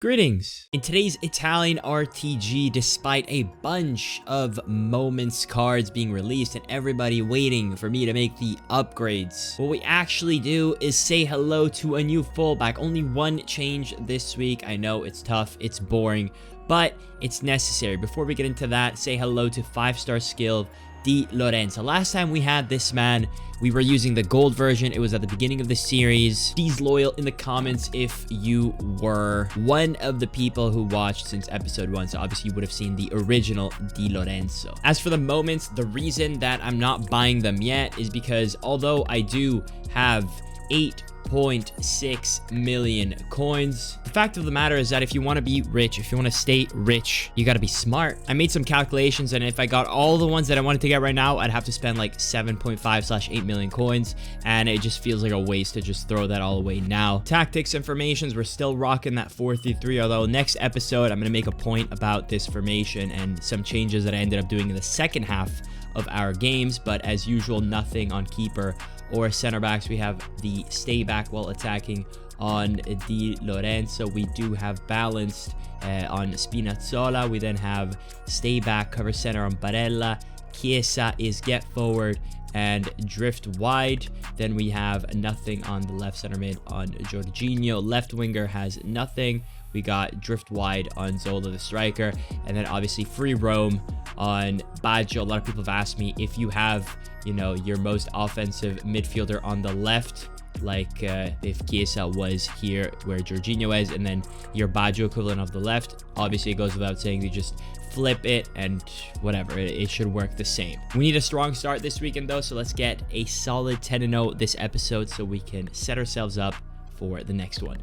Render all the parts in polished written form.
Greetings! In today's Italian RTG, despite a bunch of moments cards being released and everybody waiting for me to make the upgrades, what we actually do is say hello to a new fullback. Only one change this week. I know it's tough, it's boring, but it's necessary. Before we get into that, say hello to 5-star skill Di Lorenzo. Last time we had this man, we were using the gold version. It was at the beginning of the series. Please loyal in the comments if you were one of the people who watched since episode 1. So obviously you would have seen the original Di Lorenzo. As for the moments, the reason that I'm not buying them yet is because although I do have 8.6 million coins, the fact of the matter is that if you want to be rich, if you want to stay rich, you got to be smart. I made some calculations, and if I got all the ones that I wanted to get right now, I'd have to spend like 7.5/8 million coins, and it just feels like a waste to just throw that all away now. Tactics and formations, we're still rocking that 4-3-3, although next episode I'm going to make a point about this formation and some changes that I ended up doing in the second half of our games. But as usual, nothing on keeper or center backs. We have the stay back while attacking on Di Lorenzo. We do have balanced on Spinazzola. We then have stay back, cover center on Barella. Chiesa is get forward and drift wide. Then we have nothing on the left center mid on Jorginho. Left winger has nothing. We got drift wide on Zola, the striker, and then obviously free roam on Baggio. A lot of people have asked me if you have, you know, your most offensive midfielder on the left, like if Chiesa was here where Jorginho is, and then your Baggio equivalent of the left. Obviously, it goes without saying, you just flip it and whatever, it should work the same. We need a strong start this weekend though, so let's get a solid 10-0 this episode so we can set ourselves up for the next one.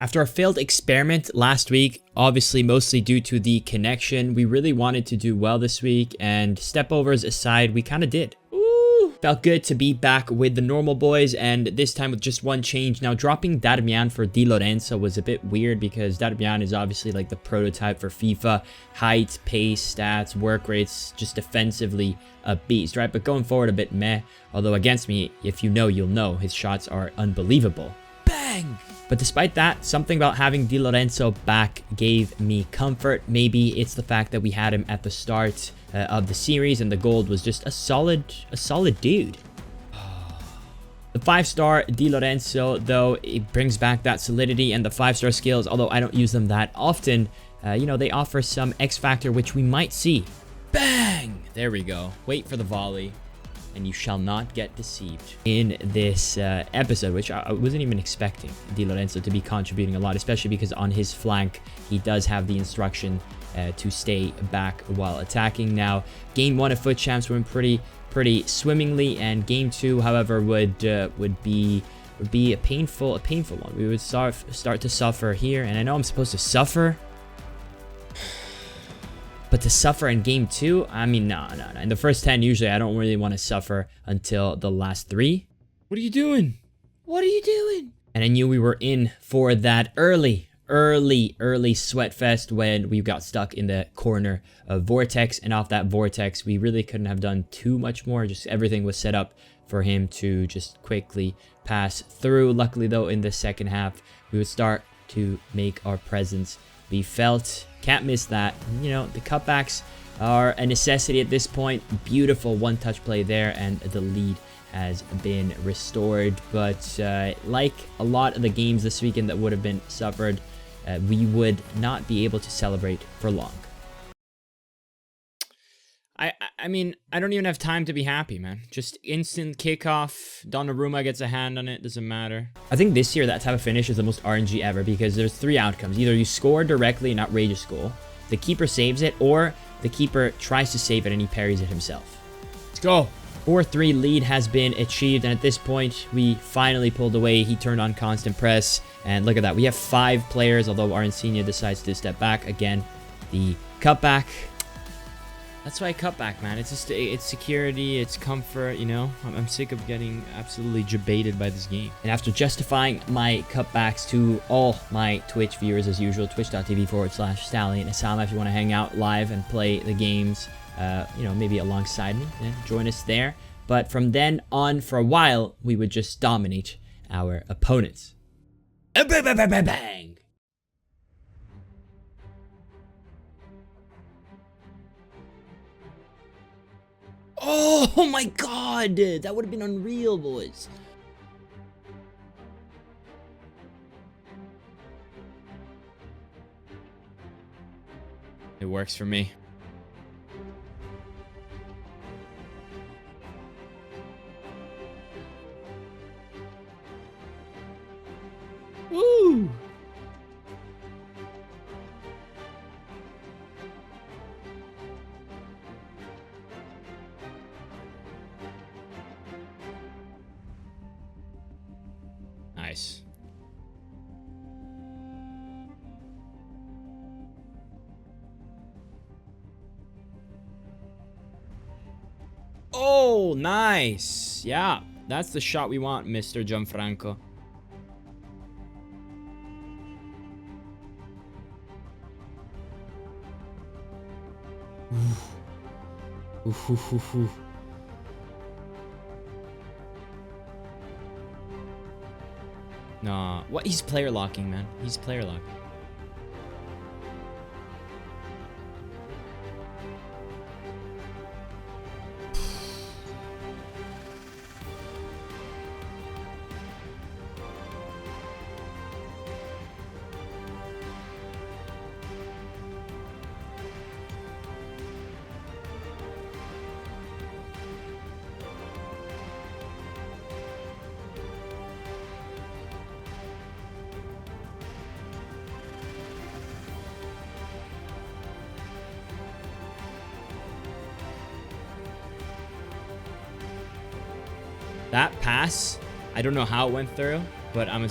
After a failed experiment last week, obviously mostly due to the connection, we really wanted to do well this week, and stepovers aside, we kind of did. Ooh, felt good to be back with the normal boys, and this time with just one change. Now, dropping Darmian for Di Lorenzo was a bit weird because Darmian is obviously like the prototype for FIFA. Height, pace, stats, work rates, just defensively a beast, right? But going forward a bit meh, although against me, if you know, you'll know, his shots are unbelievable. Bang! But despite that, something about having Di Lorenzo back gave me comfort. Maybe it's the fact that we had him at the start of the series, and the gold was just a solid dude. The 5-star Di Lorenzo, though, it brings back that solidity, and the 5-star skills, although I don't use them that often, you know, they offer some X factor, which we might see. Bang! There we go. Wait for the volley, and you shall not get deceived. In this episode, which I wasn't even expecting Di Lorenzo to be contributing a lot, especially because on his flank, he does have the instruction to stay back while attacking. Now, game 1 of FUT Champs went pretty swimmingly, and game 2, however, would be a painful one. We would start to suffer here, and I know I'm supposed to suffer, but to suffer in game 2, I mean, no. In the first 10, usually I don't really want to suffer until the last 3. What are you doing? What are you doing? And I knew we were in for that early sweat fest when we got stuck in the corner of Vortex. And off that Vortex, we really couldn't have done too much more. Just everything was set up for him to just quickly pass through. Luckily, though, in the second half, we would start to make our presence be felt. Can't miss that. You know, the cutbacks are a necessity at this point. Beautiful one-touch play there, and the lead has been restored. But like a lot of the games this weekend that would have been suffered, we would not be able to celebrate for long. I mean, I don't even have time to be happy, man. Just instant kickoff. Donnarumma gets a hand on it. Doesn't matter. I think this year that type of finish is the most RNG ever, because there's 3 outcomes. Either you score directly, an outrageous goal, the keeper saves it, or the keeper tries to save it and he parries it himself. Let's go. 4-3 lead has been achieved, and at this point, we finally pulled away. He turned on constant press, and look at that. We have 5 players, although our Insignia decides to step back. Again, the cutback. That's why I cut back, man. It's just, it's security, it's comfort, you know? I'm sick of getting absolutely jebaited by this game. And after justifying my cutbacks to all my Twitch viewers as usual, twitch.tv/Stallion. Asama, if you want to hang out live and play the games, you know, maybe alongside me, join us there. But from then on, for a while, we would just dominate our opponents. Bang! Oh my god, that would have been unreal, boys. It works for me. Woo! Nice. Oh, nice. Yeah, that's the shot we want, Mr. Gianfranco. Oof. Nah, what? He's player locking, man. He's player locking. That pass, I don't know how it went through, but I'm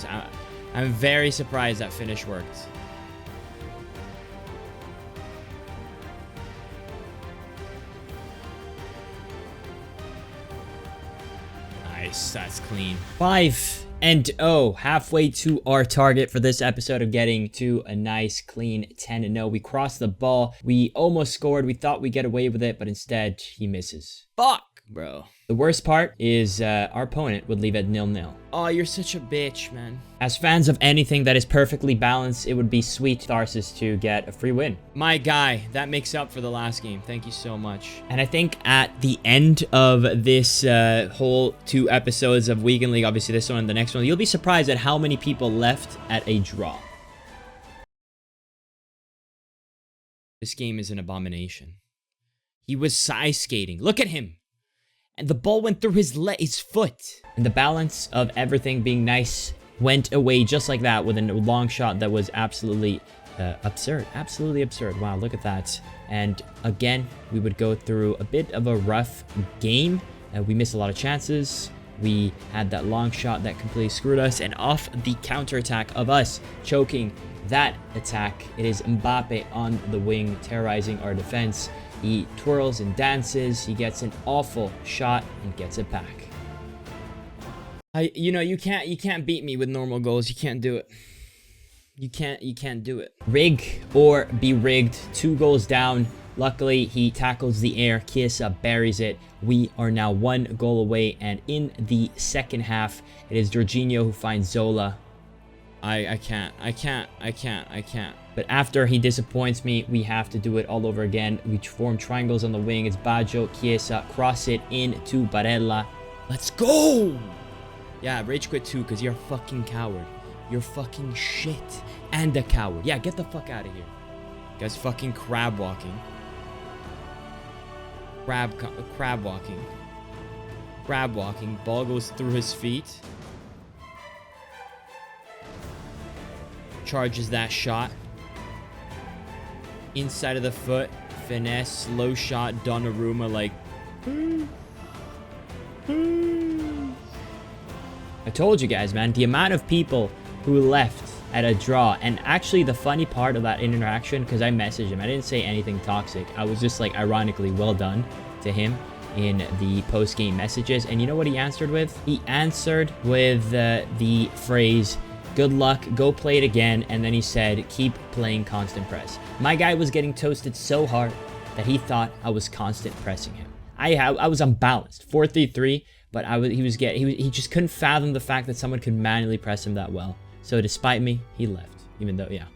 very surprised that finish worked. Nice, that's clean. 5-0, halfway to our target for this episode of getting to a nice clean 10-0. We crossed the ball. We almost scored. We thought we'd get away with it, but instead he misses. Fuck, bro. The worst part is our opponent would leave at 0-0. Oh, you're such a bitch, man. As fans of anything that is perfectly balanced, it would be sweet Tharsis to get a free win. My guy, that makes up for the last game. Thank you so much. And I think at the end of this whole 2 episodes of Weekend League, obviously this one and the next one, you'll be surprised at how many people left at a draw. This game is an abomination. He was side skating. Look at him. And the ball went through his foot. And the balance of everything being nice went away just like that with a long shot that was absolutely absurd. Absolutely absurd. Wow, look at that. And again, we would go through a bit of a rough game. We missed a lot of chances. We had that long shot that completely screwed us. And off the counterattack of us choking that attack, it is Mbappe on the wing terrorizing our defense. He twirls and dances. He gets an awful shot and gets it back. You can't beat me with normal goals. You can't do it. You can't do it. Rig or be rigged. 2 goals down. Luckily, he tackles the air. Chiesa buries it. We are now 1 goal away, and in the second half, it is Jorginho who finds Zola. I can't. But after he disappoints me, we have to do it all over again. We form triangles on the wing. It's Baggio, Chiesa, cross it into Barella. Let's go! Yeah, rage quit too, because you're a fucking coward. You're fucking shit. And a coward. Yeah, get the fuck out of here. You guys fucking crab walking. Crab walking. Ball goes through his feet. Charges that shot. Inside of the foot. Finesse. Slow shot. Donnarumma like... I told you guys, man. The amount of people who left at a draw. And actually the funny part of that interaction, because I messaged him. I didn't say anything toxic. I was just like ironically well done to him in the post-game messages. And you know what he answered with? He answered with the phrase... Good luck, go play it again, and then he said, keep playing constant press. My guy was getting toasted so hard that he thought I was constant pressing him. I was unbalanced, 4-3-3, but he just couldn't fathom the fact that someone could manually press him that well. So despite me, he left, even though, yeah,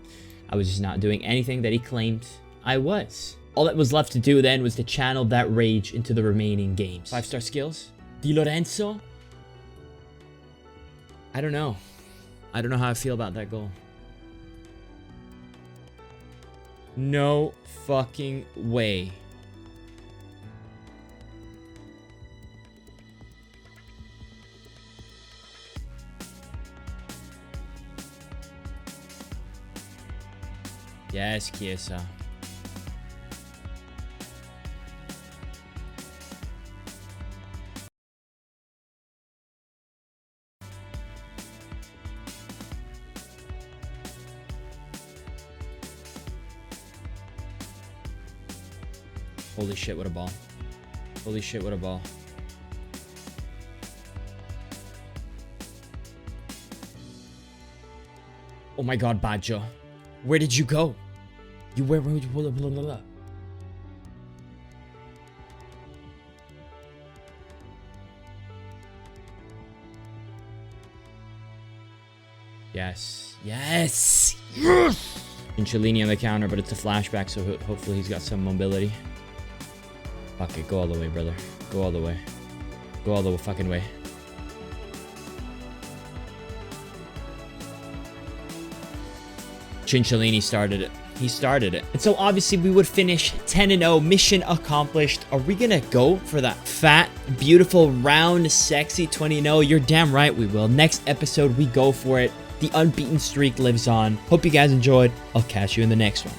I was just not doing anything that he claimed I was. All that was left to do then was to channel that rage into the remaining games. 5-star skills. Di Lorenzo. I don't know. I don't know how I feel about that goal. No fucking way. Yes, Chiesa. Holy shit, what a ball. Holy shit, what a ball. Oh my god, Baggio. Where did you go? You where would you blah, blah, blah, blah. Yes. Yes. Yes. Cellini on the counter, but it's a flashback, so hopefully he's got some mobility. Fuck it, go all the way, brother. Go all the way. Go all the fucking way. Cellini started it. He started it. And so obviously we would finish 10-0, mission accomplished. Are we gonna go for that fat, beautiful, round, sexy 20-0? You're damn right we will. Next episode, we go for it. The unbeaten streak lives on. Hope you guys enjoyed. I'll catch you in the next one.